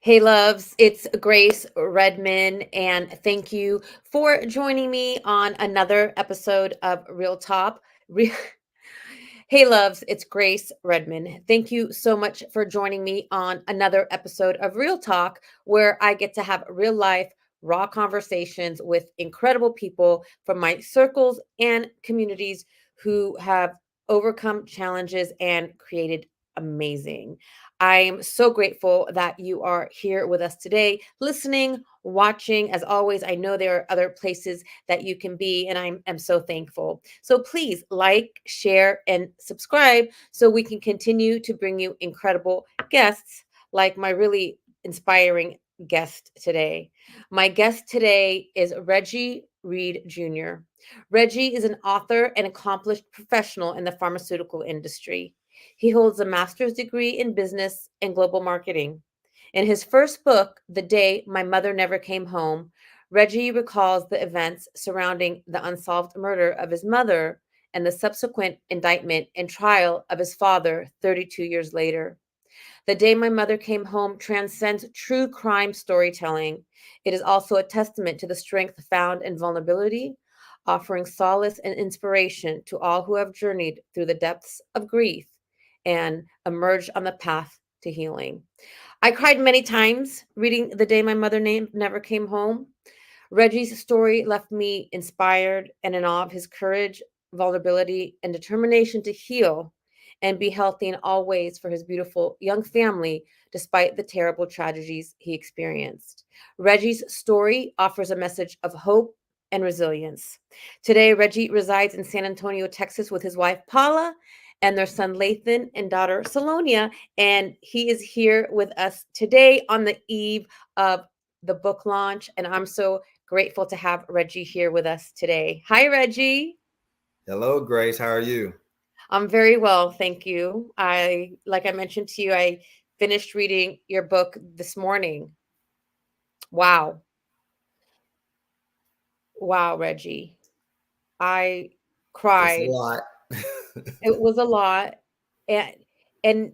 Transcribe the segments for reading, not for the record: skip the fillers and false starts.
Hey, loves, it's Grace Redmond, and thank you for joining me on another episode of Real Top. Re- hey, loves, it's Grace Redmond. Thank you so much for joining me on another episode of Real Talk, where I get to have real life, raw conversations with incredible people from my circles and communities who have overcome challenges and created amazing. I'm so grateful that you are here with us today, listening, watching. As always, I know there are other places that you can be, and I'm so thankful. So please like, share, and subscribe so we can continue to bring you incredible guests like my really inspiring guest today. My guest today is Reggie Reed Jr. Reggie is an author and accomplished professional in the pharmaceutical industry. He holds a master's degree in business and global marketing. In his first book, The Day My Mother Never Came Home, Reggie recalls the events surrounding the unsolved murder of his mother and the subsequent indictment and trial of his father 32 years later. The Day My Mother Came Home transcends true crime storytelling. It is also a testament to the strength found in vulnerability, offering solace and inspiration to all who have journeyed through the depths of grief and emerged on the path to healing. I cried many times reading The Day My Mother Never Came Home. Reggie's story left me inspired and in awe of his courage, vulnerability, and determination to heal and be healthy in all ways for his beautiful young family, despite the terrible tragedies he experienced. Reggie's story offers a message of hope and resilience. Today, Reggie resides in San Antonio, Texas, with his wife, Paula, and their son, Lathan, and daughter, Salonia. And he is here with us today on the eve of the book launch. And I'm so grateful to have Reggie here with us today. Hi, Reggie. Hello, Grace. How are you? I'm very well, thank you. Like I mentioned to you, I finished reading your book this morning. Wow. Wow, Reggie. I It's a cried. lot. It was a lot. And and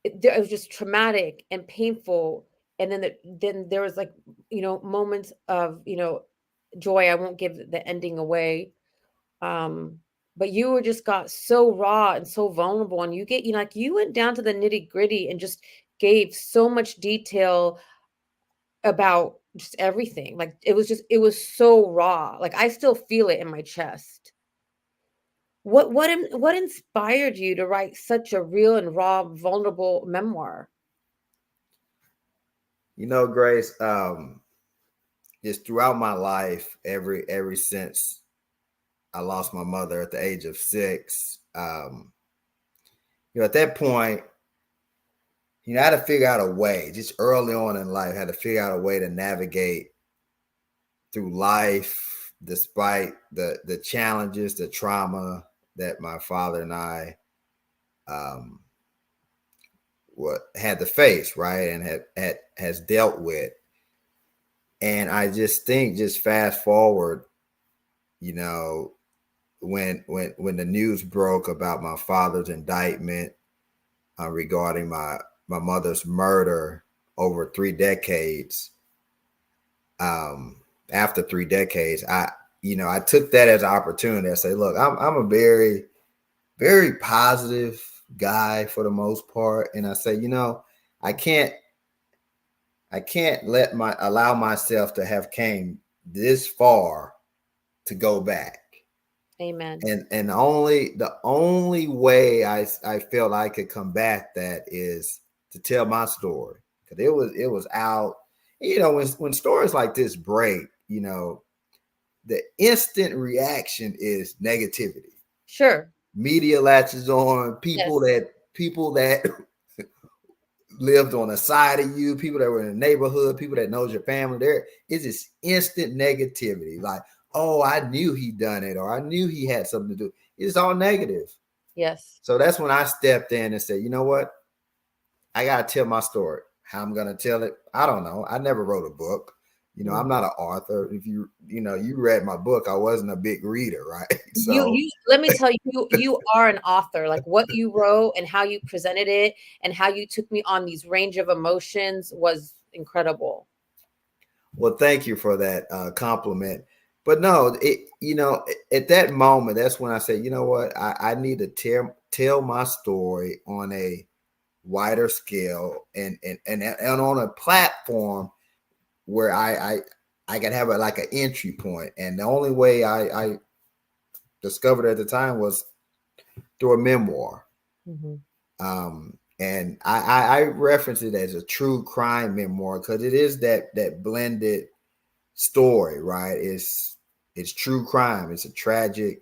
it was just traumatic and painful. And then there was like, moments of, joy. I won't give the ending away. Um, but you were just got so raw and so vulnerable, and like you went down to the nitty gritty and just gave so much detail about just everything. Like it was so raw. Like I still feel it in my chest. What inspired you to write such a real and raw, vulnerable memoir? Grace, just throughout my life, every since I lost my mother at the age of 6, at that point, I had to figure out a way, just early on in life, I had to figure out a way to navigate through life despite the challenges, the trauma that my father and I um what had to face, right, and has dealt with. And I just think, just fast forward, you know, when the news broke about my father's indictment regarding my mother's murder over 3 decades. After 3 decades, I took that as an opportunity. I say, look, I'm a very, very positive guy for the most part, and I say, I can't I can't allow myself to have came this far to go back. Amen. And the only way I felt I could combat that is to tell my story. Because it was out. When stories like this break, the instant reaction is negativity. Sure. Media latches on Yes. people that lived on the side of you, people that were in the neighborhood, people that knows your family. There is this instant negativity, like, oh, I knew he done it, or I knew he had something to do. It's all negative. Yes. So that's when I stepped in and said, you know what? I gotta tell my story. How I'm gonna tell it, I don't know. I never wrote a book. I'm Mhm. not an author. If you read my book, I wasn't a big reader, right? So You let me tell you, you are an author. Like what you wrote and how you presented it and how you took me on these range of emotions was incredible. Well, thank you for that compliment. But no, at that moment, that's when I said, you know what, I need to tell my story on a wider scale and on a platform where I can have like an entry point. And the only way I discovered at the time was through a memoir. Mm-hmm. And I reference it as a true crime memoir because it is that blended story, right? It's true crime. It's a tragic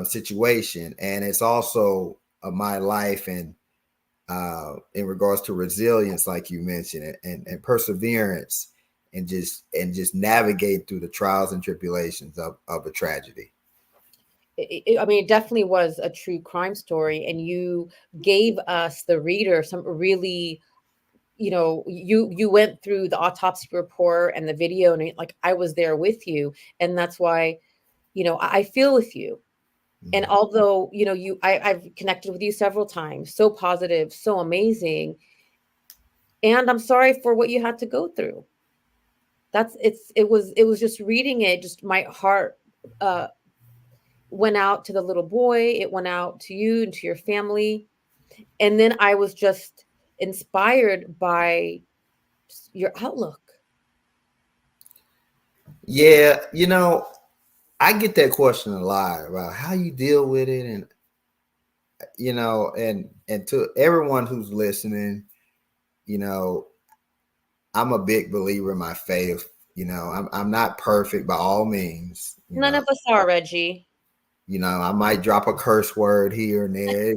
situation, and it's also my life and in regards to resilience, like you mentioned, and perseverance, and just navigate through the trials and tribulations of a tragedy. I mean, it definitely was a true crime story, and you gave us, the reader, some really, you went through the autopsy report and the video, and like I was there with you, and that's why, I feel with you. And Mhm. although, I've connected with you several times, so positive, so amazing, and I'm sorry for what you had to go through. It was just reading it, just my heart uh went out to the little boy, it went out to you and to your family. And then I was just inspired by your outlook. Yeah, I get that question a lot about how you deal with it, and and to everyone who's listening, you know, I'm a big believer in my faith. I'm not perfect by all means. None of us are, Reggie. I might drop a curse word here and there.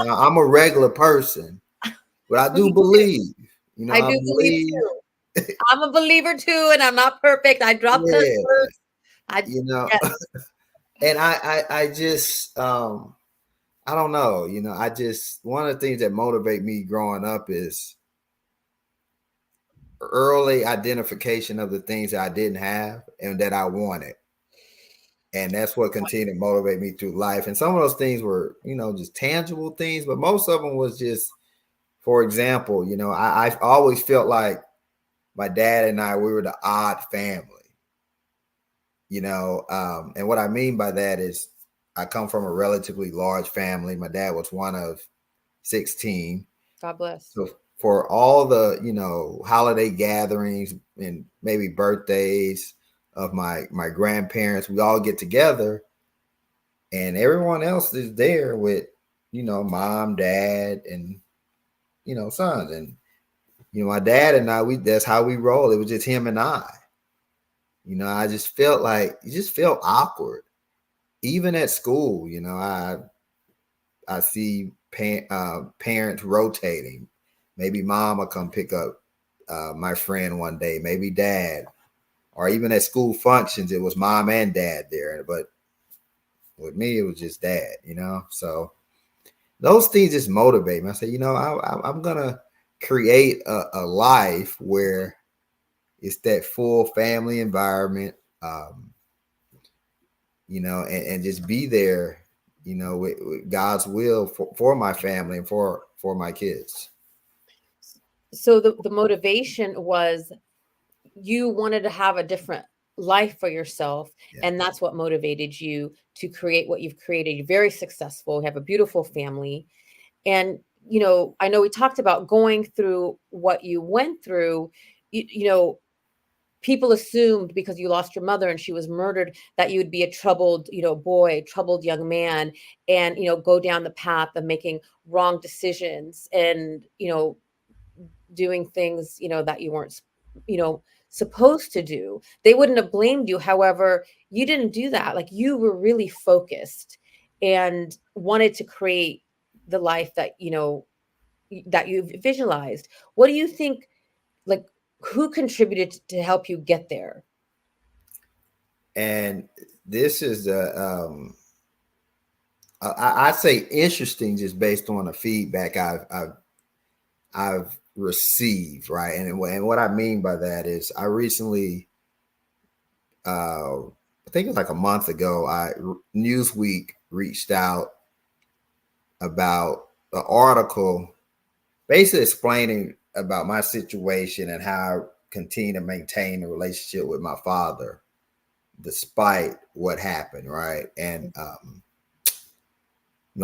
I'm a regular person, but I do Me too. believe. I I do believe believe. too. I'm a believer too, and I'm not perfect. I drop cuss Yeah, words. I you know, Yes. and I just I don't know. I just one of the things that motivate me growing up is early identification of the things that I didn't have and that I wanted. And that's what continued to motivate me through life. And some of those things were, just tangible things, but most of them was just, for example, I've always felt like my dad and I, we were the odd family, and what I mean by that is I come from a relatively large family. My dad was one of 16. God bless. So for all the, holiday gatherings and maybe birthdays of my grandparents, we all get together and everyone else is there with, mom, dad, and, sons. And, my dad and I, that's how we roll. It was just him and I. I just felt like it just felt awkward. Even at school, I see parents rotating. Maybe mom will come pick up my friend one day, maybe dad, or even at school functions, it was mom and dad there. But with me, it was just dad. So those things just motivate me. I say, I'm gonna create a life where it's that full family environment, and just be there, with God's will for my family and for my kids. So the motivation was you wanted to have a different life for yourself, Yeah. and that's what motivated you to create what you've created. You're very successful, you have a beautiful family. And I know we talked about going through what you went through. People assumed because you lost your mother and she was murdered that you would be a troubled, boy, troubled young man, and go down the path of making wrong decisions, and doing things that you weren't you know supposed to do. They wouldn't have blamed you. However, you didn't do that. Like, you were really focused and wanted to create the life that you've visualized. What do you think, like, who contributed to help you get there? And this is I say interesting just based on the feedback I've received, right? And what I mean by that is I recently, I think it was like a month ago, Newsweek reached out about an article basically explaining about my situation and how I continue to maintain a relationship with my father despite what happened, right? And I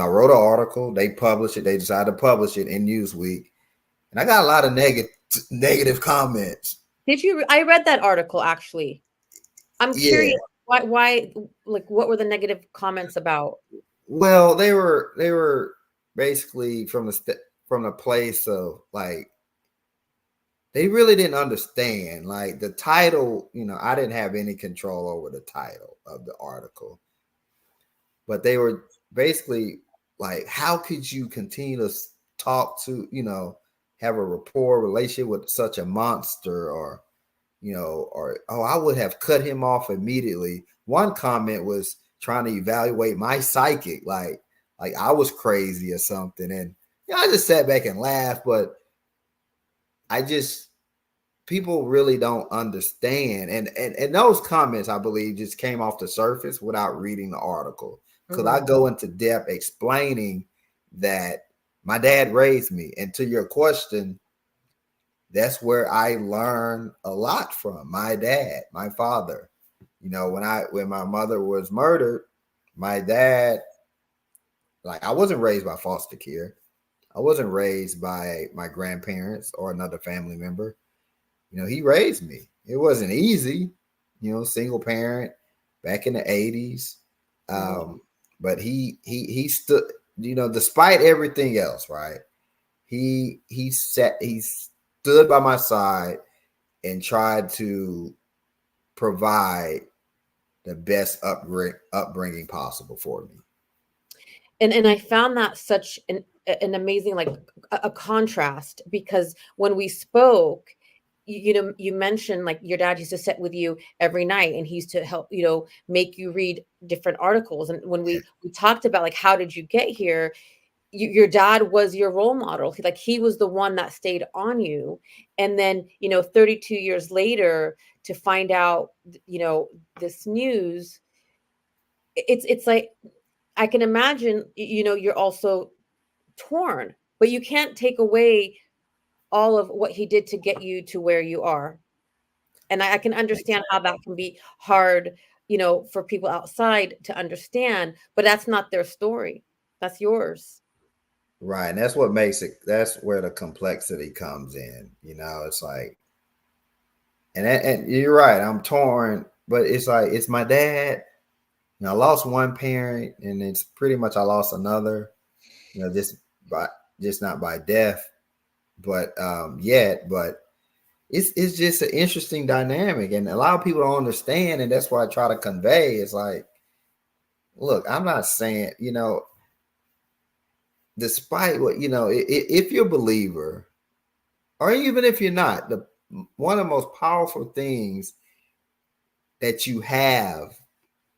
wrote an article. They published it. They decided to publish it in Newsweek, and I got a lot of negative comments. Did you? I read that article actually. I'm Yeah. curious why like what were the negative comments about? Well, they were basically from the place of like they really didn't understand like the title. I didn't have any control over the title of the article, but they were basically like, how could you continue to talk to, have a rapport relationship with such a monster, or oh, I would have cut him off immediately. One comment was trying to evaluate my psychic, like I was crazy or something. And I just sat back and laughed, but I just people really don't understand. And those comments, I believe, just came off the surface without reading the article. Because I go into depth explaining that my dad raised me. And to your question, that's where I learned a lot from my dad, my father. When my mother was murdered, my dad, like, I wasn't raised by foster care. I wasn't raised by my grandparents or another family member. He raised me. It wasn't easy, single parent back in the 80s. But he stood, despite everything else, right? He stood by my side and tried to provide the best upbringing possible for me. And I found that such an amazing, like a contrast, because when we spoke, you mentioned like your dad used to sit with you every night and he used to help, make you read different articles. And when we talked about like how did you get here, your dad was your role model. He was the one that stayed on you. And then 32 years later to find out this news, it's like I can imagine, you're also torn, but you can't take away all of what he did to get you to where you are. And I can understand how that can be hard, for people outside to understand, but that's not their story. That's yours. Right. And that's what makes it, that's where the complexity comes in. It's like, and you're right, I'm torn, but it's like, it's my dad. I lost one parent, and it's pretty much I lost another, just by just not by death, but but it's just an interesting dynamic, and a lot of people don't understand, and that's what I try to convey. It's like, look, I'm not saying, despite what if you're a believer, or even if you're not, one of the most powerful things that you have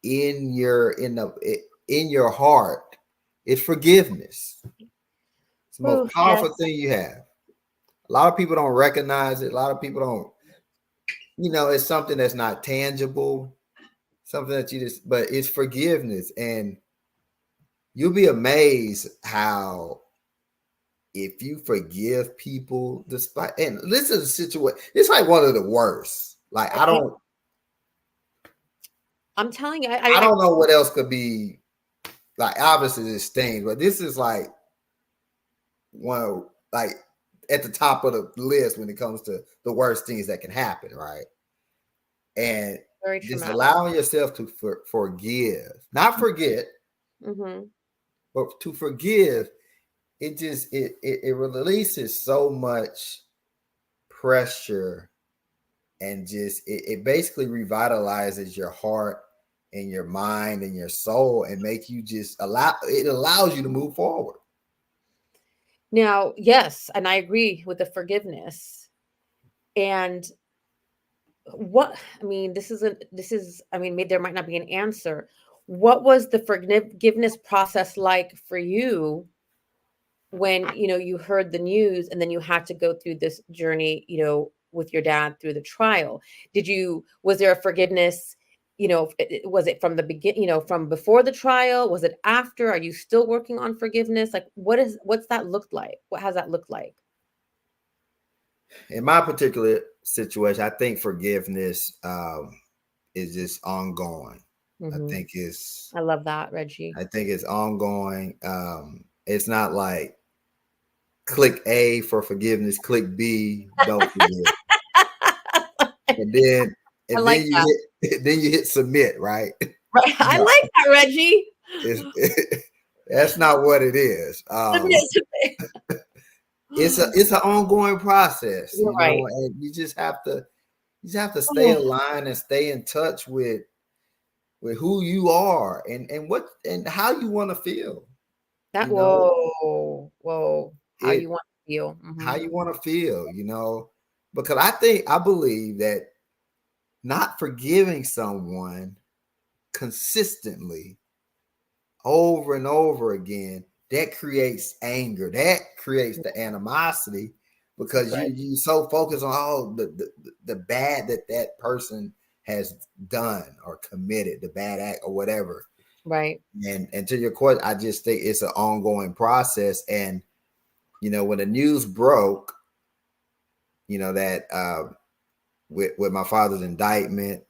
in your heart is forgiveness. It's the most Oh, powerful yes. thing you have. A lot of people don't recognize it. A lot of people don't, it's something that's not tangible, something that you just, but it's forgiveness. And you'll be amazed how, if you forgive people, despite, and this is a situation, it's like one of the worst. Like, I'm telling you, I don't know what else could be, like, obviously this stings, but this is like one of, like, at the top of the list when it comes to the worst things that can happen, right? And very just traumatic. allowing yourself to forgive, not forget, Hmm. but to forgive. It releases so much pressure, and just it basically revitalizes your heart and your mind and your soul, and make you just allows you to move forward. Now, yes, and I agree with the forgiveness. And what I mean, I mean, maybe there might not be an answer. What was the forgiveness process like for you when you heard the news and then you had to go through this journey, with your dad through the trial? Was there a forgiveness? Was it from the beginning, from before the trial? Was it after? Are you still working on forgiveness? Like, what's that looked like? What has that looked like? In my particular situation, I think forgiveness is just ongoing. I Hmm. think it's I love that, Reggie. I think it's ongoing. It's not like click A for forgiveness, click B, don't forgive. And then I and like then that. you hit then you hit submit, right? Right. I No, like that, Reggie. it's that's not what it is. Submit. It's an ongoing process, You're right. and you just have to stay aligned and stay in touch with who you are and what and how you want to feel. That You know, whoa. How it you want to feel. how Hmm. you want to feel. Because I believe that not forgiving someone consistently over and over again, that creates anger, that creates the animosity, That's because right. you so focused on all the bad that person has done or committed, the bad act or whatever. Right. And to your question, I just think it's an ongoing process. And when the news broke, that with my father's indictment,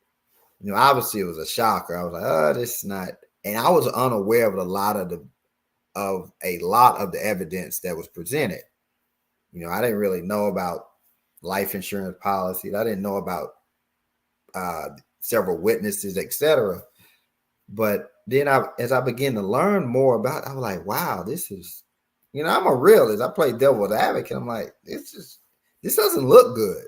obviously it was a shocker. I was like, oh, this is not. And I was unaware of a lot of the evidence that was presented. I didn't really know about life insurance policies. I didn't know about several witnesses, etc. But then as I began to learn more about it, I was like, wow, this is, I'm a realist. I play devil's advocate. I'm like, this doesn't look good.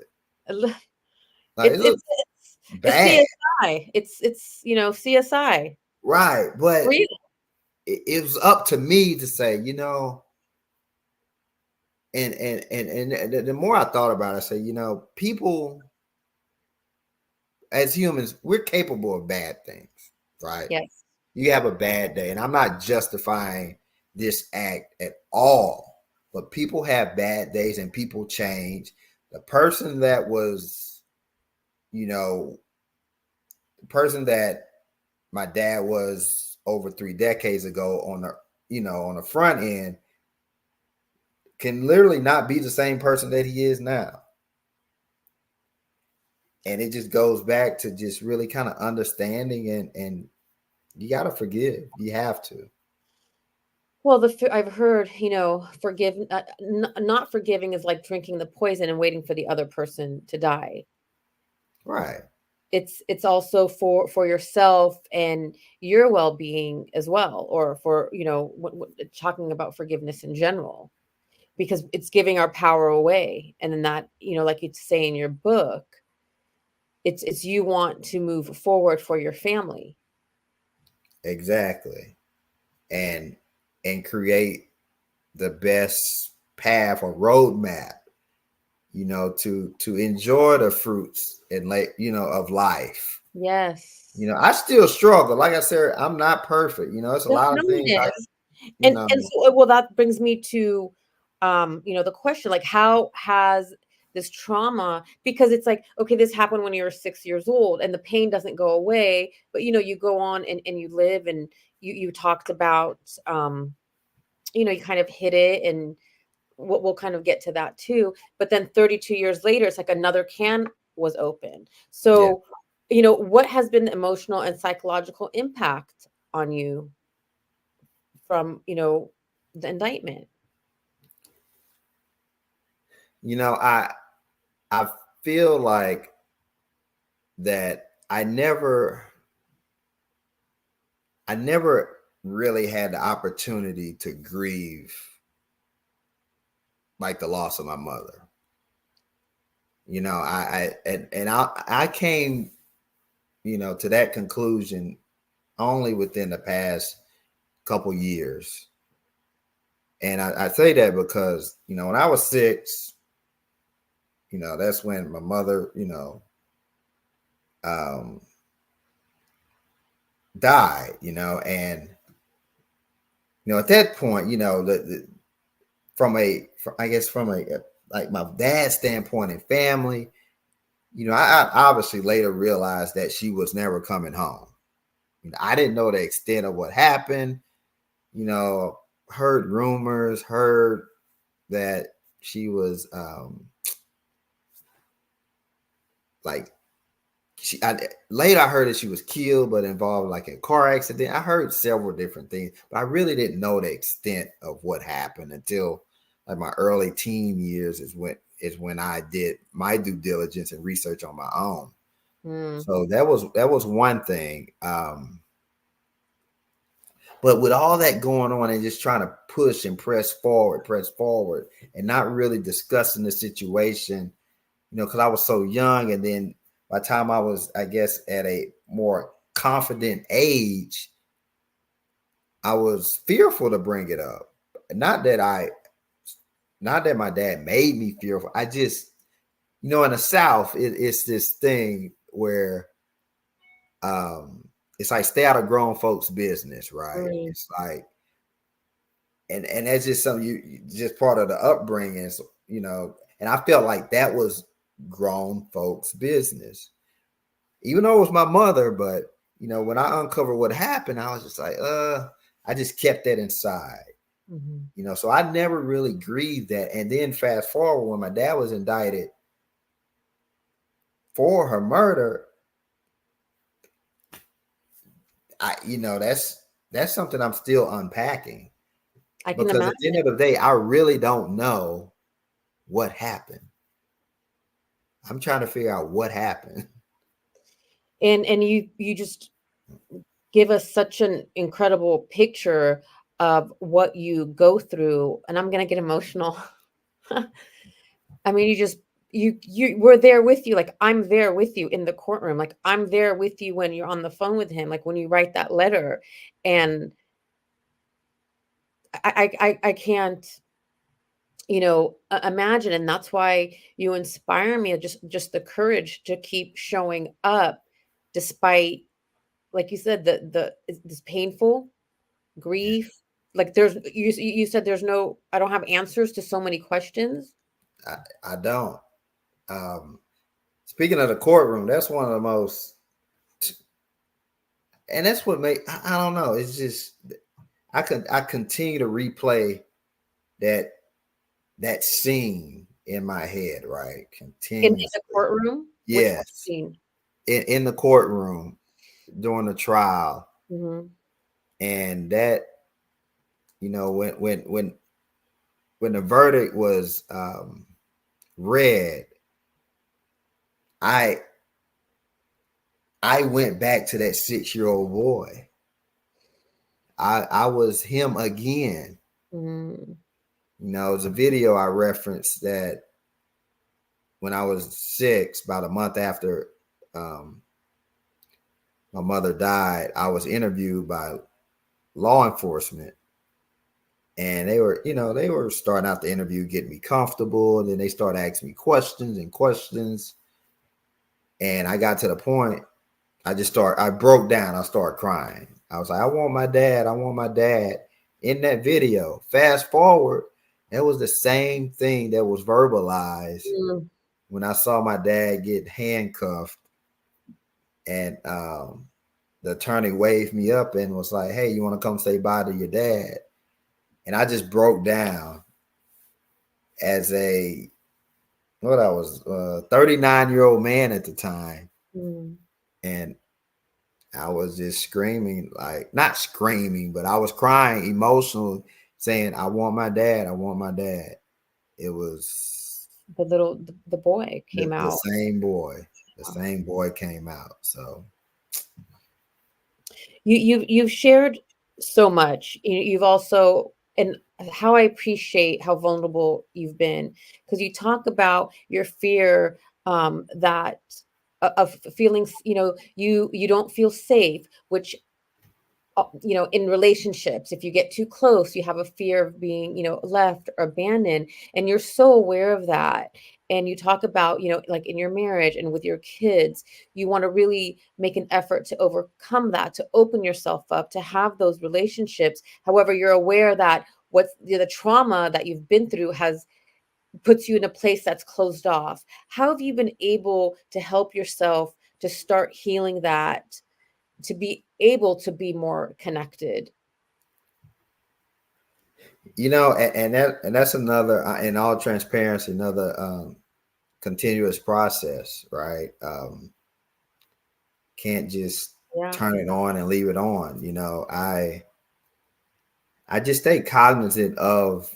Like it It's looks it's it's it's bad. CSI. It's CSI. Right. But Real. it was up to me to say, and the more I thought about it, I said, people as humans, we're capable of bad things, right? Yes. You have a bad day, and I'm not justifying this act at all, but people have bad days and people change. The person that was, the person that my dad was over 3 decades ago on the front end can literally not be the same person that he is now. And it just goes back to just really kind of understanding and you got to forgive. You have to. Well, I've heard, not forgiving is like drinking the poison and waiting for the other person to die. Right. It's also for yourself and your well-being as well, or for, talking about forgiveness in general, because it's giving our power away. And then that, like you say in your book, it's you want to move forward for your family. Exactly. And create the best path or roadmap, to enjoy the fruits and of life. Yes. I still struggle. Like I said, I'm not perfect. It's a No, lot no of one things I, is. you And know, so, well, that brings me to, the question, like, how has this trauma, because it's like, okay, this happened when you were 6 years old and the pain doesn't go away, but you go on and you live, and you talked about, you kind of hit it, and we'll kind of get to that too. But then 32 years later, it's like another can was opened. yeah. So, what has been the emotional and psychological impact on you from, the indictment? I feel like that I never really had the opportunity to grieve like the loss of my mother. I came, to that conclusion only within the past couple years. And I say that because, when I was 6, that's when my mother, um, died, and, at that point, I guess from like my dad's standpoint and family, I obviously later realized that she was never coming home. I didn't know the extent of what happened, heard rumors, heard that she was like later I heard that she was killed, but involved like in a car accident. I heard several different things, but I really didn't know the extent of what happened until like my early teen years is when I did my due diligence and research on my own. Mm. So that was one thing. But with all that going on and just trying to push and press forward, and not really discussing the situation, because I was so young. And then by the time I was, I guess, at a more confident age, I was fearful to bring it up. Not that I, not that my dad made me fearful. I just, in the South, it's this thing where it's like stay out of grown folks' business, right? Mm. It's like, and that's just something you just part of the upbringing, and I felt like that was grown folks' business, even though it was my mother. But when I uncovered what happened, I was just like, I just kept that inside, Mhm. so I never really grieved that. And then fast forward, when my dad was indicted for her murder, that's something I'm still unpacking, I can because at the end imagine. of the day, I really don't know what happened. I'm trying to figure out what happened. And you just give us such an incredible picture of what you go through, and I'm gonna get emotional. I mean, you we're there with you. Like, I'm there with you in the courtroom. Like, I'm there with you when you're on the phone with him, like when you write that letter. And I can't, imagine. And that's why you inspire me, just the courage to keep showing up despite, like you said, this painful grief. Like, you said there's no, I don't have answers to so many questions. I don't. Um, Speaking of the courtroom, that's one of the most, and that's what I don't know. It's just I continue to replay that that scene in my head, right? In the Continuously. courtroom? Which one Yes, scene? in the courtroom during the trial, Mhm. and that when the verdict was read, I I went back to that 6-year-old boy. I was him again. Mhm. It's a video I referenced that when I was 6, about a month after um, my mother died, I was interviewed by law enforcement, and they were starting out the interview, getting me comfortable. And then they started asking me questions and questions, and I got to the point. I broke down. I started crying. I was like, I want my dad. I want my dad in that video. Fast forward, it was the same thing that was verbalized Mm. when I saw my dad get handcuffed, and the attorney waved me up and was like, "Hey, you want to come say bye to your dad?" And I just broke down as a what I was 39-year-old man at the time, Mm. and I was just screaming, like not screaming, but I was crying, emotional, saying, "I want my dad. I want my dad." It was The boy came the out. same boy. The Wow. same boy came out. So You've shared so much. You've also, and how I appreciate how vulnerable you've been, because you talk about your fear, that of feelings, you don't feel safe, which, in relationships, if you get too close, you have a fear of being, left or abandoned. And you're so aware of that. And you talk about, like in your marriage and with your kids, you want to really make an effort to overcome that, to open yourself up, to have those relationships. However, you're aware that what's the trauma that you've been through has puts you in a place that's closed off. How have you been able to help yourself to start healing that, to be able to be more connected? and that's another, in all transparency, another continuous process, right? Can't just Yeah. turn it on and leave it on. I just stay cognizant of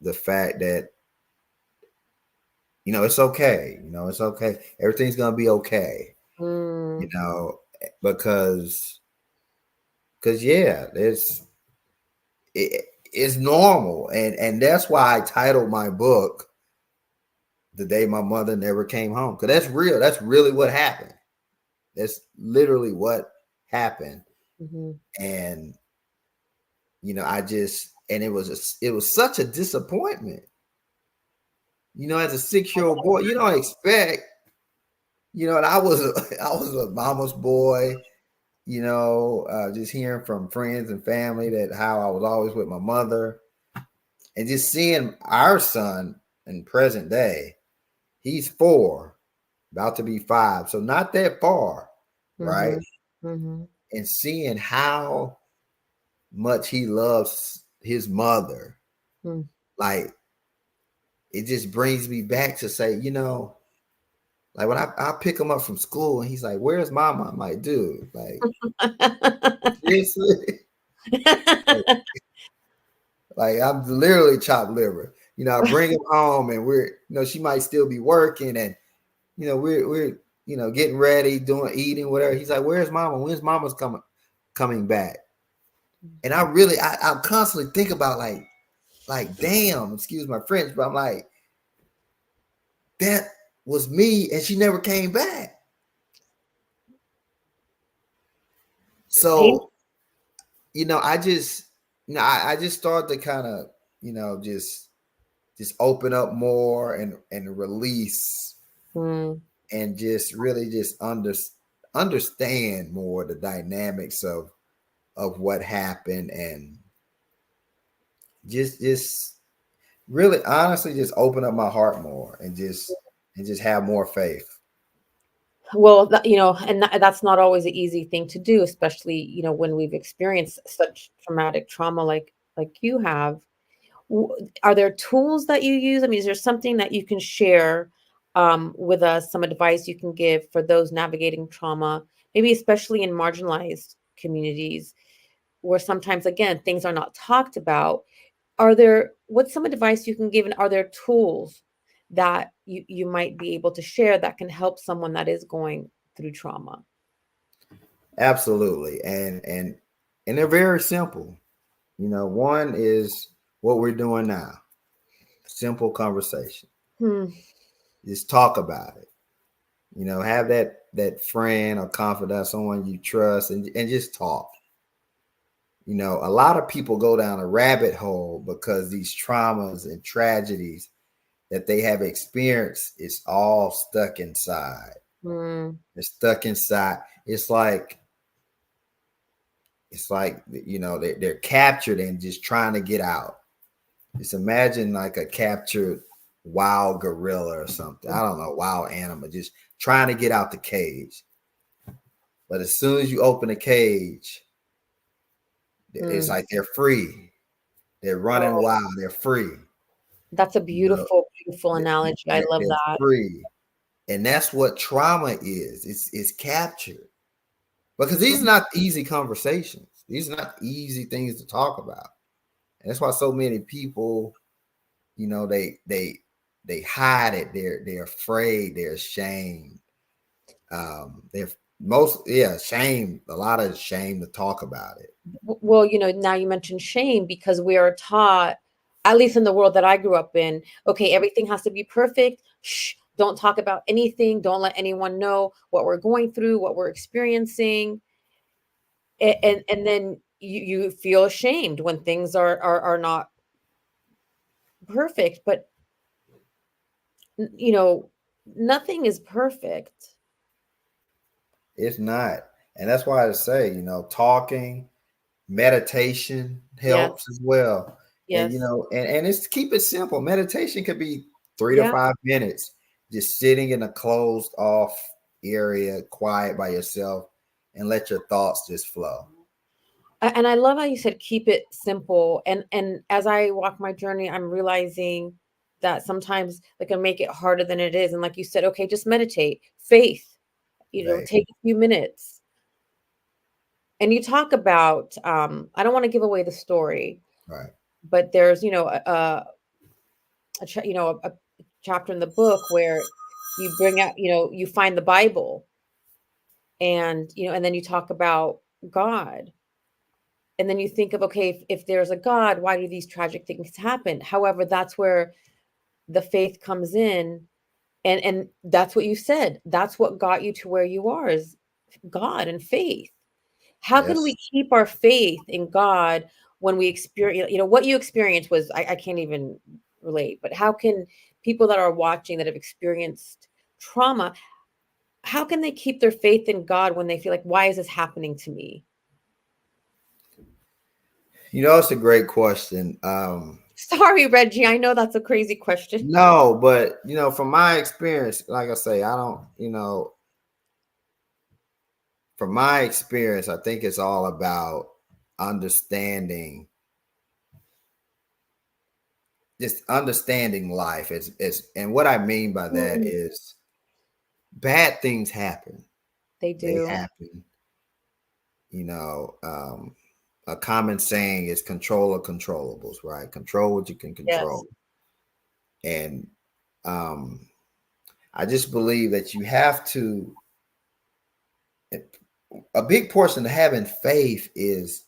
the fact that it's okay. It's okay. Everything's gonna be okay. You Mm, know, because yeah, it's normal, and that's why I titled my book "The Day My Mother Never Came Home," because that's real. That's really what happened. That's literally what happened, mhm. and I just and it was such a disappointment. As a 6-year-old boy, you don't expect. And I was I was a mama's boy. Just hearing from friends and family that how I was always with my mother, and just seeing our son in present day. He's 4, about to be 5, so not that far, right? Mhm. Mhm. And seeing how much he loves his mother, Mm. like it just brings me back to say, like when I pick him up from school and he's like, "Where's mama?" I'm like, "Dude, like seriously." Like I'm literally chopped liver. I bring him home and she might still be working, and we're getting ready, doing eating, whatever. He's like, "Where's mama? When's mama's coming back?" And I constantly think about like damn, excuse my French, but I'm like, that was me, and she never came back. Pain. So I just I just started to kind of just open up more and release, Mm. and just really just understand more the dynamics of what happened, and just really honestly just open up my heart more, and just have more faith. Well, and that's not always an easy thing to do, especially, when we've experienced such traumatic trauma like you have. Are there tools that you use? I mean, is there something that you can share with us, some advice you can give for those navigating trauma, maybe especially in marginalized communities where sometimes, again, things are not talked about? What's some advice you can give, and are there tools that you might be able to share that can help someone that is going through trauma? Absolutely. And they're very simple. One is what we're doing now. Simple conversation. Hmm. Just talk about it. Have that friend or confidant, someone you trust, and just talk. A lot of people go down a rabbit hole because these traumas and tragedies that they have experienced is all stuck inside. Hmm. They're stuck inside. It's like they're captured and just trying to get out. Just imagine like a captured wild gorilla or something. I don't know, wild animal, just trying to get out the cage. But as soon as you open the cage, it's Hmm. like they're free. They're running Oh, wild. They're free. that's a You know, beautiful, beautiful they- analogy. I they're, love they're that. free, and that's what trauma is. It's captured, because these are not easy conversations. These are not easy things to talk about, and that's why so many people, they hide it. They're afraid. They're ashamed. They're shame. A lot of shame to talk about it. Well, now you mentioned shame because we are taught, at least in the world that I grew up in, okay, everything has to be perfect. Shh, don't talk about anything. Don't let anyone know what we're going through, what we're experiencing. And then you feel ashamed when things are not perfect. But n- you know, nothing is perfect. It's not, and that's why I say, talking, meditation Yes, helps as well. And yes. and it's keep it simple. Meditation could be three to Yeah. 5 minutes, just sitting in a closed off area, quiet by yourself, and let your thoughts just flow. And I love how you said keep it simple. And as I walk my journey, I'm realizing that sometimes they can make it harder than it is. And like you said, okay, just meditate, faith, Right. take a few minutes. And you talk about, I don't want to give away the story, Right. but there's, a chapter in the book where you bring out, you find the Bible, and, and then you talk about God. And then you think of, okay, if there's a God, why do these tragic things happen? However, that's where the faith comes in. And that's what you said. That's what got you to where you are, is God and faith. How can we Yes. keep our faith in God when we experience, what you experienced was, I can't even relate, but how can people that are watching that have experienced trauma, how can they keep their faith in God when they feel like, why is this happening to me? It's a great question. Sorry, Reggie. I know that's a crazy question. No, but from my experience, like I say, I don't, from my experience, I think it's all about understanding, just understanding life as and what I mean by that Mm, is bad things happen. they They do. happen, you know. A common saying is control of controllables, right? Control what you can Yes. control. And um I just believe that you have to, a big portion of having faith is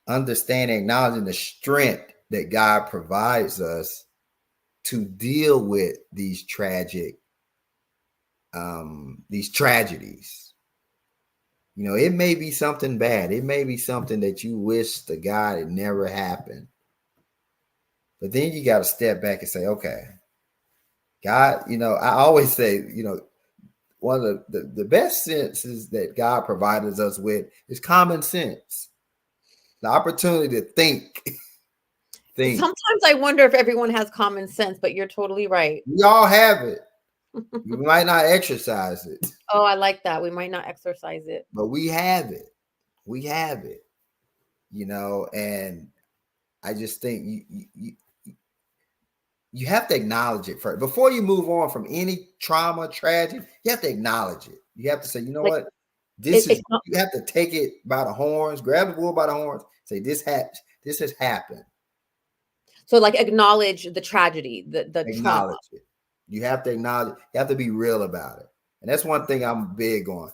understanding, acknowledging the strength that God provides us to deal with these tragedies. It may be something bad. It may be something that you wish to God it never happened. But then you got to step back and say, okay, God, I always say, one of the best senses that God provided us with is common sense, the opportunity to think. think. Sometimes I wonder if everyone has common sense, but you're totally right. We all have it. We might not exercise it, Oh, I like that. We might not exercise it. but we have it. We have it, and I just think you have to acknowledge it first. Before you move on from any trauma, tragedy, you have to acknowledge it. You have to say, you know Like what? it's not, You have to take it by the horns, grab the bull by the horns, say, this has happened. so like acknowledge the tragedy, the trauma. Acknowledge it. You have to acknowledge, you have to be real about it. And that's one thing I'm big on,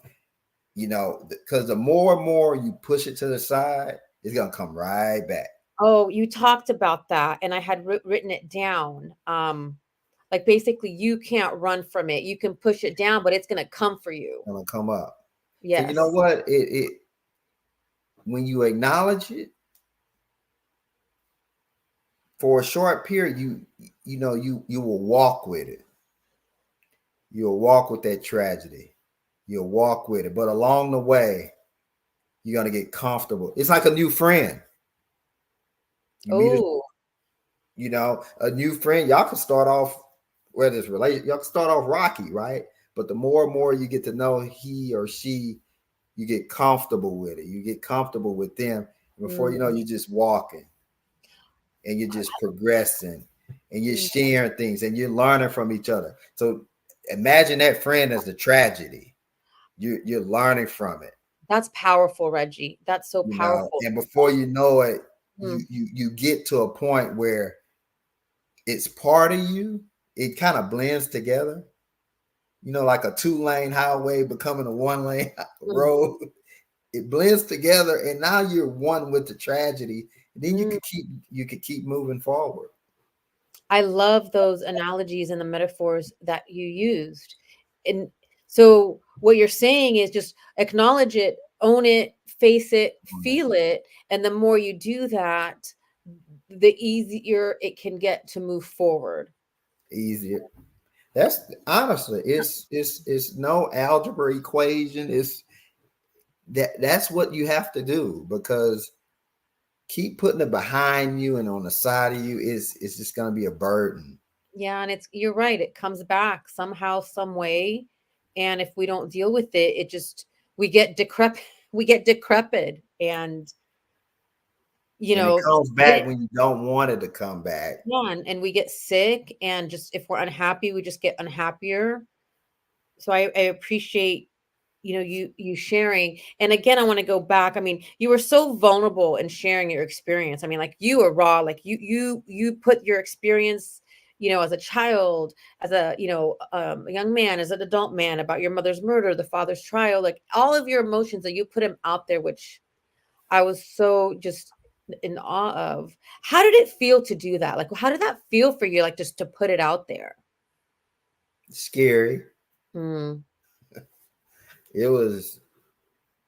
because the more and more you push it to the side, it's going to come right back. Oh, you talked about that, and I had written it down. Like basically, you can't run from it. You can push it down, but it's going to come for you. It's going to come up. So you know Yes. what? It when you acknowledge it for a short period, you will walk with it. You'll walk with that tragedy. You'll walk with it. But along the way, you're going to get comfortable. It's like a new friend. You meet Oh, a new friend. Y'all can start off where this relation. Y'all can start off rocky, right? But the more and more you get to know he or she, you get comfortable with it. You get comfortable with them. And before you know, mm, you're just walking and you're just progressing and you're mm. sharing things and you're learning from each other. So imagine that friend as the tragedy. You're learning from it, That's powerful, Reggie. That's so powerful. and before you know it, Mm, you get to a point where it's part of you. It kind of blends together, like a 2-lane highway becoming a 1-lane mm, road. It blends together, and now you're one with the tragedy. And then mm. you could keep moving forward. I love those analogies and the metaphors that you used. And so what you're saying is just acknowledge it, own it, face it, feel it. And the more you do that, the easier it can get to move forward. Easier. That's honestly, it's no algebra equation. It's that's what you have to do, because keep putting it behind you and on the side of you is it's just going to be a burden. Yeah, and you're right. It comes back somehow, some way. And if we don't deal with it, we get decrepit, we get decrepit. And you And it know, comes get back when you don't want it to come back. on, and we get sick, and just if we're unhappy, we just get unhappier. So I appreciate, you sharing. And again, I want to go back. I mean, you were so vulnerable in sharing your experience. I mean, like, you were raw, like you put your experience, as a child, as a, a young man, as an adult man, about your mother's murder, the father's trial, like all of your emotions, that you put them out there, which I was so just in awe of. How did it feel to do that? Like, how did that feel for you? Like, just to put it out there? Scary. Mm, It was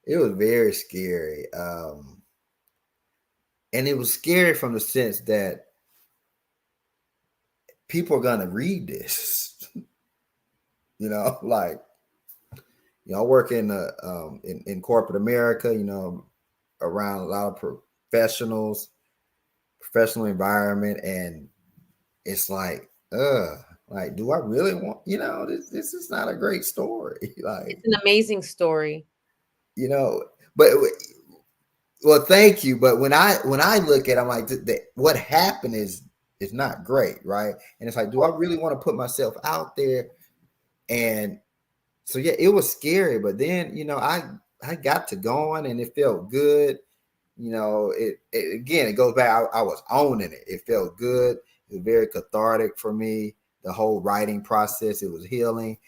very scary. And it was scary from the sense that people are gonna read this. Like, I work in corporate America, around a lot of professionals, professional environment, and it's like, do I really want, this is not a great story. it's Like, an amazing story. you know, but well, thank you. But when I look at it, I'm like, what happened is not great, right? And it's like, do I really want to put myself out there? And so yeah, it was scary. But then, I got to going, and it felt good. It again, it goes back. I was owning it. It felt good. It was very cathartic for me. The whole writing process, it was healing.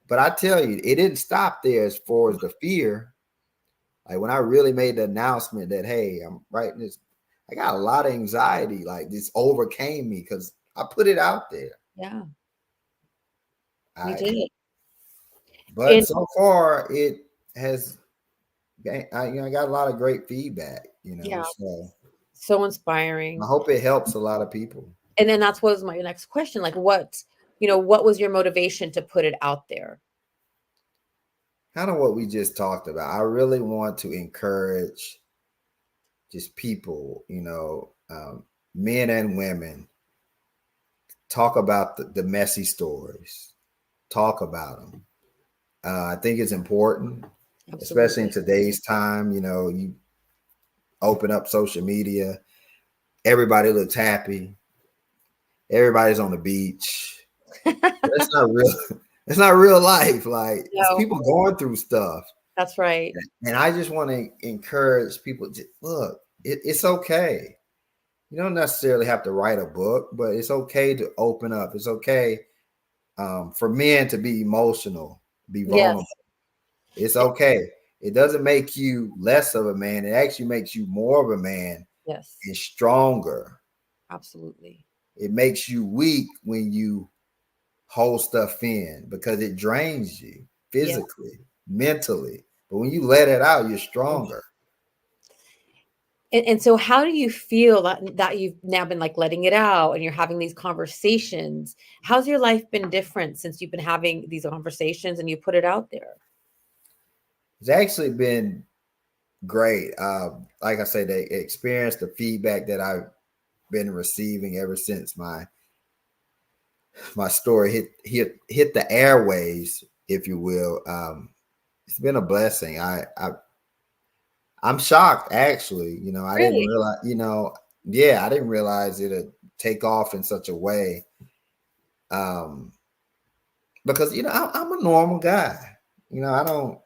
But I tell you, it didn't stop there as far as the fear. Like, when I really made the announcement that, hey, I'm writing this, I got a lot of anxiety. Like, this overcame me because I put it out there. Yeah, you I did. But And so far it has. I got a lot of great feedback. yeah, So so I inspiring. hope it helps a lot of people. And then that was my next question. Like, what was your motivation to put it out there? Kind of what we just talked about. I really want to encourage just people, men and women, talk about the messy stories, talk about them. I think it's important, especially in Absolutely. today's time. You open up social media, everybody looks happy, everybody's on the beach. That's not real. It's not real life. Like, it's No, people going through stuff, that's right. and I just want to encourage people to look. It's okay. You don't necessarily have to write a book, but it's okay to open up. It's okay, for men to be emotional, be vulnerable. Yes. It's okay. It doesn't make you less of a man. It actually makes you more of a man Yes, and stronger. absolutely. It makes you weak when you hold stuff in because it drains you Yeah. physically, mentally. But when you let it out, you're stronger. And so how do you feel that you've now been, like, letting it out, and you're having these conversations? How's your life been different since you've been having these conversations and you put it out there? It's actually been great. Like I said, the experience, the feedback that I've been receiving ever since my story hit the airways, if you will. It's been a blessing. I'm shocked, actually. I didn't Really? realize. Yeah, I didn't realize it'd take off in such a way. Um, because I'm a normal guy. I don't.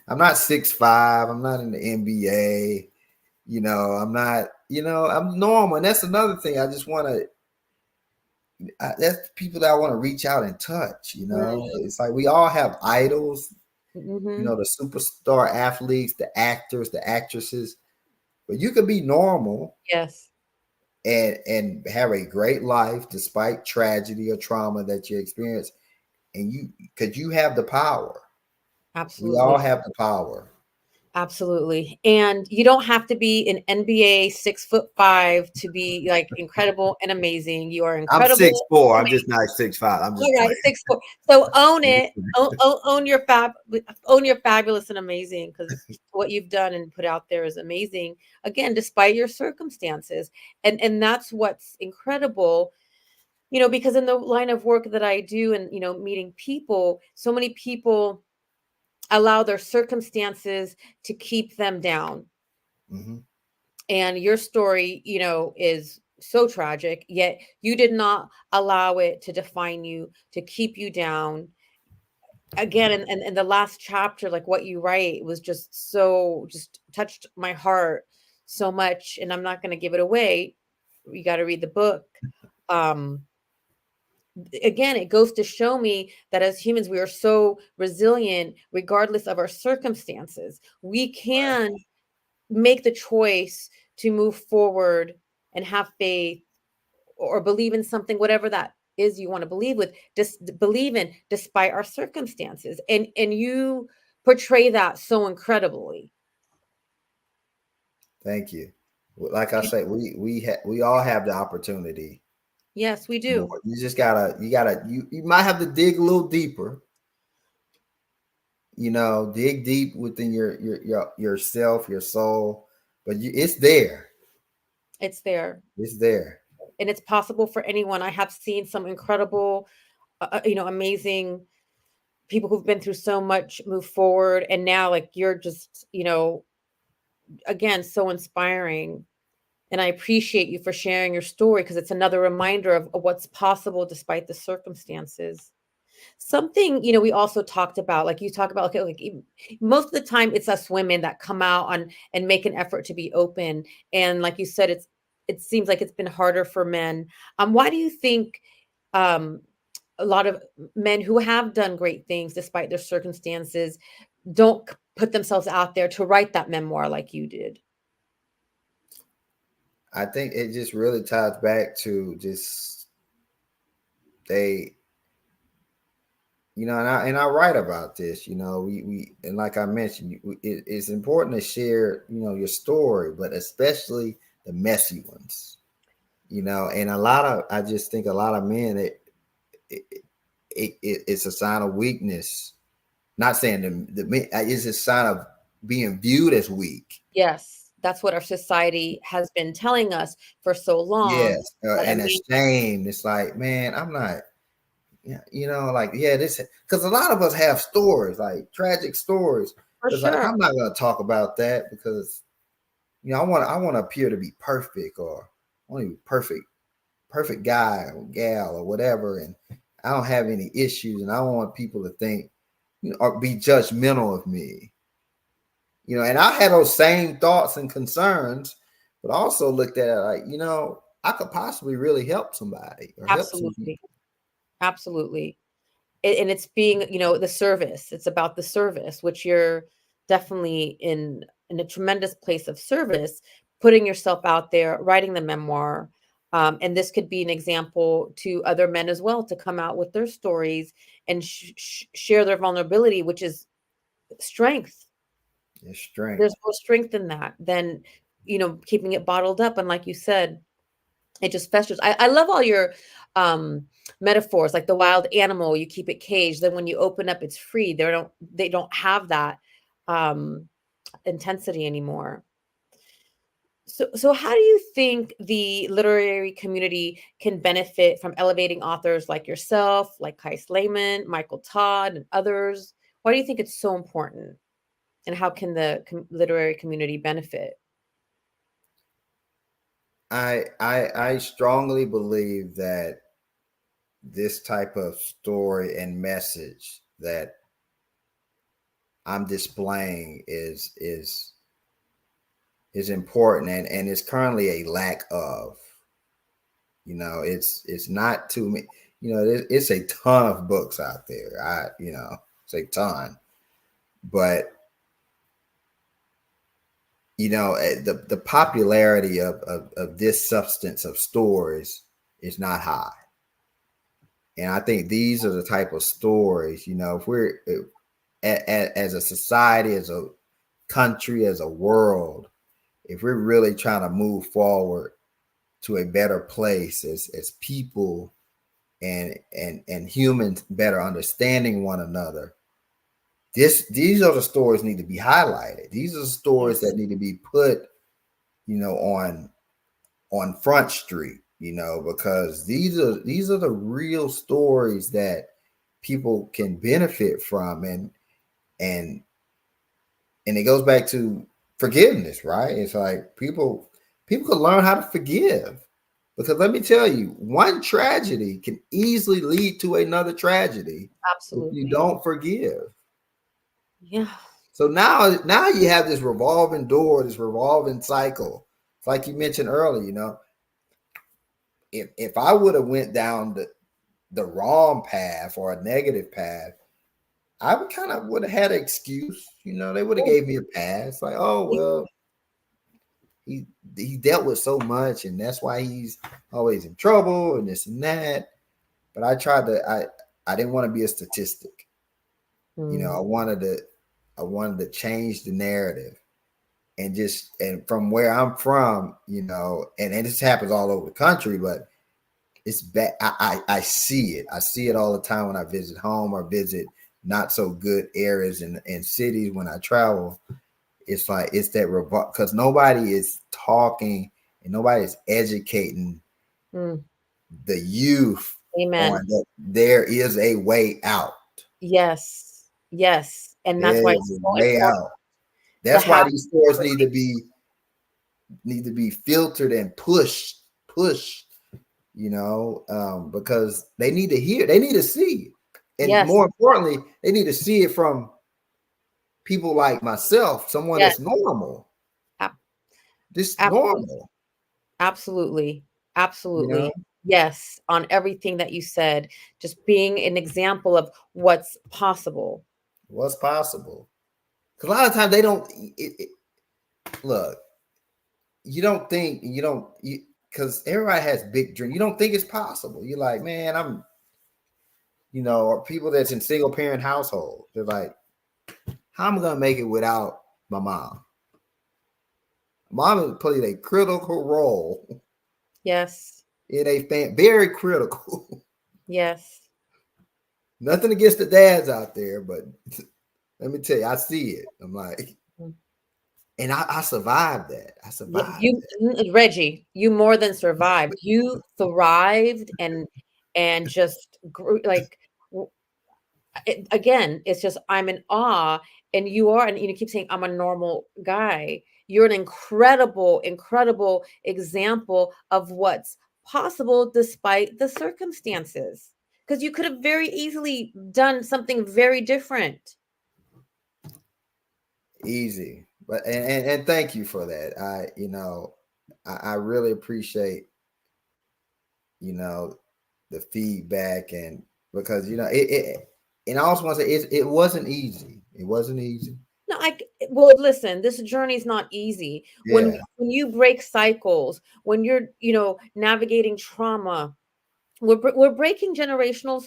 I'm not 6'5". I'm not in the NBA. I'm not. I'm normal, and that's another thing. I just want to. That's people that I want to reach out and touch. It's like we all have idols. Mm-hmm. The superstar athletes, the actors, the actresses. But you could be normal Yes, and have a great life despite tragedy or trauma that you experience, and because you have the power. We all absolutely. have the power. Absolutely. And you don't have to be an NBA 6'5" to be, like, incredible and amazing. You are I'm six incredible four. and I'm just not 6'5". I'm just all right, playing. 6'4". So own it. Own your fabulous and amazing, because what you've done and put out there is amazing. Again, despite your circumstances. And that's what's incredible, because in the line of work that I do, and, meeting people, so many people allow their circumstances to keep them down. Hmm. And your story, is so tragic, yet you did not allow it to define you, to keep you down. Again, in the last chapter, like what you write was just touched my heart so much. And I'm not going to give it away. You got to read the book. Um, Again, it goes to show me that as humans, we are so resilient regardless of our circumstances. We can make the choice to move forward and have faith or believe in something, whatever that is you want to believe with, just believe in despite our circumstances. And you portray that so incredibly. Thank you. Like I say, we all have the opportunity. Yes, we More. do. You just you might have to dig a little deeper. Dig deep within your yourself, your soul, but it's there. It's there. It's there. And it's possible for anyone. I have seen some incredible, amazing people who've been through so much move forward. And now, like, you're just, again, so inspiring. And I appreciate you for sharing your story because it's another reminder of what's possible despite the circumstances. Something, we also talked about, like you talk about, okay, like most of the time it's us women that come out on and make an effort to be open. And like you said, it seems like it's been harder for men. Why do you think um, a lot of men who have done great things despite their circumstances don't put themselves out there to write that memoir like you did? I think it just really ties back to just they, and I write about this. We and like I mentioned, it's important to share, your story, but especially the messy ones. And I just think a lot of men, it's a sign of weakness. Not saying it's a sign of being viewed as weak. Yes, that's what our society has been telling us for so long. Yes, That and ashamed. It's like, man, I'm not. Yeah, this because a lot of us have stories, like tragic stories. for It's like sure. I'm not going to talk about that because I want to appear to be perfect, or I want to be perfect guy or gal or whatever, and I don't have any issues, and I don't want people to think, or be judgmental of me. And I had those same thoughts and concerns, but also looked at it like, I could possibly really help somebody or help some Absolutely. people. Absolutely. And it's being, the service. It's about the service, which you're definitely in a tremendous place of service, putting yourself out there, writing the memoir. And this could be an example to other men as well to come out with their stories and share their vulnerability, which is strength. It's strength. There's more strength in that than, keeping it bottled up. And like you said, it just festers. I love all your metaphors, like the wild animal, you keep it caged. Then when you open up, it's free. They don't have that um, intensity anymore. So how do you think the literary community can benefit from elevating authors like yourself, like Kai Slayman, Michael Todd, and others? Why do you think it's so important? And how can the literary community benefit? I strongly believe that this type of story and message that I'm displaying is important, and it's currently a lack of. It's not too many. It's a ton of books out there. It's a ton, but the popularity of this substance of stories is not high. And I think these are the type of stories, if we're as a society, as a country, as a world, if we're really trying to move forward to a better place as people and humans better understanding one another, these are the stories need to be highlighted. These are the stories Yes. that need to be put, on Front Street, because these are the real stories that people can benefit from, and it goes back to forgiveness, right? It's like people people could learn how to forgive. Because let me tell you, one tragedy can easily lead to another tragedy if you Absolutely. don't forgive. Yeah. So now you have this revolving door, this revolving cycle. It's like you mentioned earlier, if I would have went down the wrong path or a negative path, I would kind of would have had an excuse. They would have Oh, gave me a pass. Like, oh well, he he dealt with so much, and that's why he's always in trouble and this and that. But I didn't want to be a statistic. mm, I wanted to change the narrative and from where I'm from, and this happens all over the country, but it's bad. I see it. I see it all the time when I visit home or visit not so good areas in cities when I travel. It's like it's that because nobody is talking and nobody is educating mm. the youth Amen. on that there is a way out. Yes. Yes. And that's There why is it's a so way important out. to That's why have these these stories conversations. need to be filtered and pushed, because they need to hear, they need to see, and Yes. more importantly, they need to see it from people like myself, someone Yes. that's normal, Ab- just Absolutely. normal, Absolutely. you know, Absolutely. Yes. On everything that you said, just being an example of what's possible. what's possible. Because a lot of times they don't look. You don't, because everybody has big dreams. You don't think it's possible. You're like, man, or people that's in single parent households. They're like, how am I gonna make it without my mom? Mom has played a critical role Yes. in a very critical. Yes. Nothing against the dads out there, but let me tell you, I see it. I'm like, Mm. and I survived that. I Yeah, survived you Reggie, you more than survived. You thrived and just grew like again, it's just I'm in awe, and you are, and you keep saying I'm a normal guy. You're an incredible, incredible example of what's possible despite the circumstances. Because you could have very easily done something very different. it easy. But and thank you for that. I really appreciate you know the feedback and because and I also want to say it wasn't easy. It wasn't easy. No, well, listen, this journey is not easy. Yeah, When you break cycles, when you're, navigating trauma, we're breaking generational,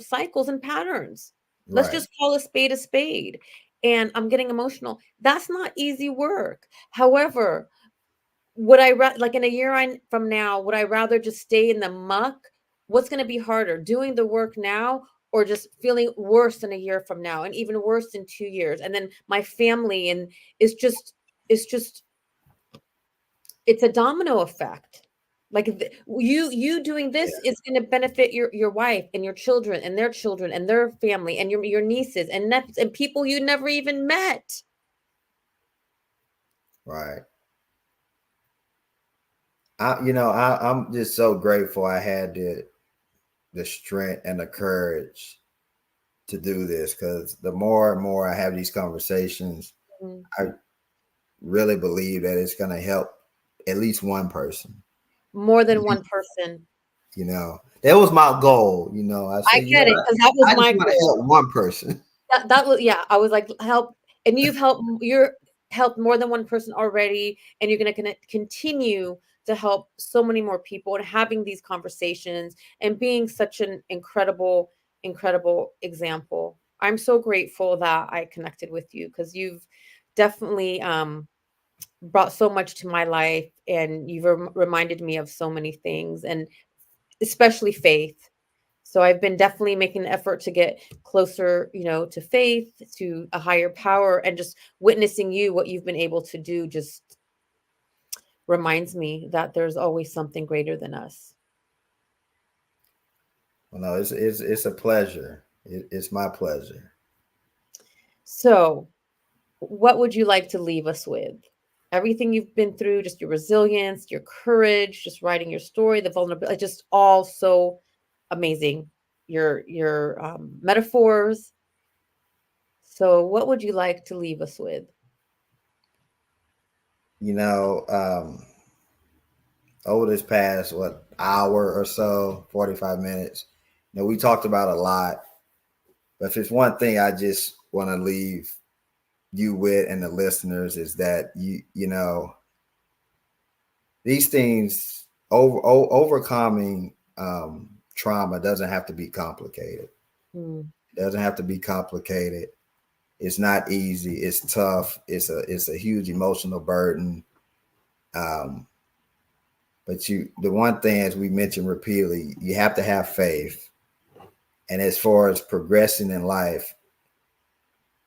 cycles and patterns. Let's right. just call a spade a spade. And I'm getting emotional. That's not easy work. However, would like in a year from now, would I rather just stay in the muck? What's going to be harder, doing the work now or just feeling worse in a year from now and even worse in 2 years? And then my family and it's just it's a domino effect. Like you doing this is going to benefit your wife and your children and their family and your nieces and nephews and people you never even met. Right. I'm just so grateful I had the strength and the courage to do this because the more and more I have these conversations, Mm. I really believe that it's going to help at least one person. More than one person. That was my goal. I I say, get it because that was I just my want to goal. help one person. That was, yeah, I was like, help, and you're helped more than one person already, and you're gonna continue to help so many more people and having these conversations and being such an incredible, incredible example. I'm so grateful that I connected with you because you've definitely brought so much to my life, and you've reminded me of so many things, and especially faith. So I've been definitely making an effort to get closer, to faith, to a higher power, and just witnessing you, what you've been able to do, just reminds me that there's always something greater than us. Well, no, it's a pleasure. It's my pleasure. So, what would you like to leave us with? everything you've been through, just your resilience, your courage, just writing your story, the vulnerability, just all so amazing. Your metaphors. So, what would you like to leave us with? You know, over this past what hour or so, 45 minutes, we talked about a lot. But if it's one thing I just want to leave you with and the listeners is that these things overcoming trauma doesn't have to be complicated. Mm, It doesn't have to be complicated. It's not easy. It's tough. It's a huge emotional burden. Um, but the one thing, as we mentioned repeatedly, you have to have faith. And as far as progressing in life,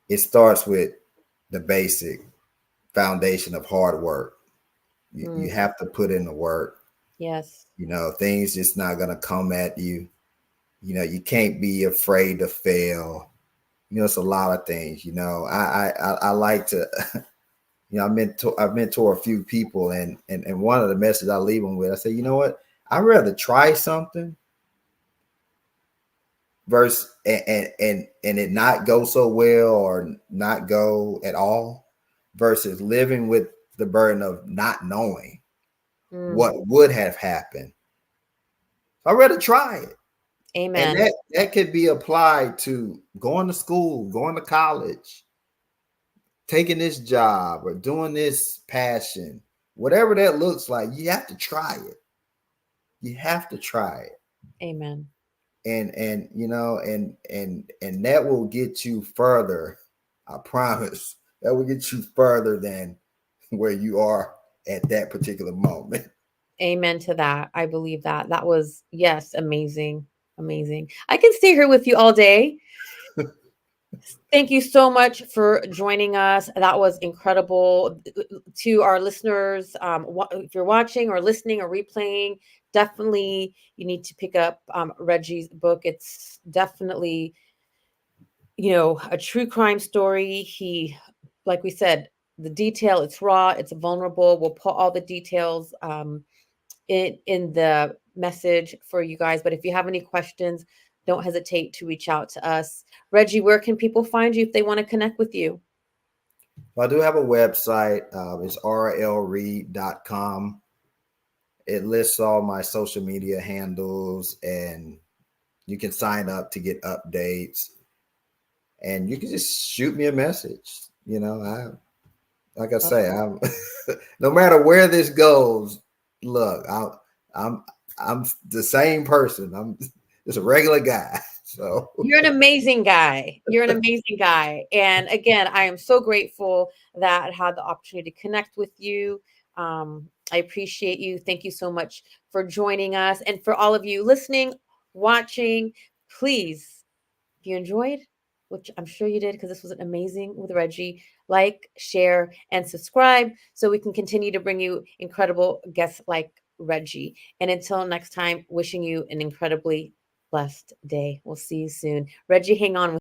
it starts with the basic foundation of hard work. You mm, have to put in the work. yes. Things just not gonna come at you. You can't be afraid to fail. It's a lot of things. I like to. I mentor a few people, and one of the messages I leave them with, I say, you know what? I'd rather try something versus and it not go so well or not go at all, versus living with the burden of not knowing Mm, what would have happened. I'd rather try it. And amen. that could be applied to going to school, going to college, taking this job, or doing this passion, whatever that looks like. You have to try it. You have to try it. Amen. And that will get you further. I promise. That will get you further than where you are at that particular moment. Amen to that. I believe that. That was, yes, amazing. Amazing. I can stay here with you all day. Thank you so much for joining us. That was incredible. To our listeners, if you're watching or listening or replaying, definitely you need to pick up Reggie's book. It's definitely, a true crime story. He, like we said, the detail, it's raw, it's vulnerable. We'll put all the details in the message for you guys. But if you have any questions, don't hesitate to reach out to us. Reggie, where can people find you if they want to connect with you? Well, I do have a website. It's rlreed.com. It lists all my social media handles, and you can sign up to get updates, and you can just shoot me a message. Like I Oh, say, I'm no matter where this goes. Look, I'm I'm the same person. I'm just a regular guy. So you're an amazing guy. You're an amazing guy. And again, I am so grateful that I had the opportunity to connect with you. I appreciate you. Thank you so much for joining us. And for all of you listening, watching, please, if you enjoyed, which I'm sure you did because this was amazing with Reggie, like, share, and subscribe so we can continue to bring you incredible guests like Reggie. And until next time, wishing you an incredibly blessed day. We'll see you soon. Reggie, hang on with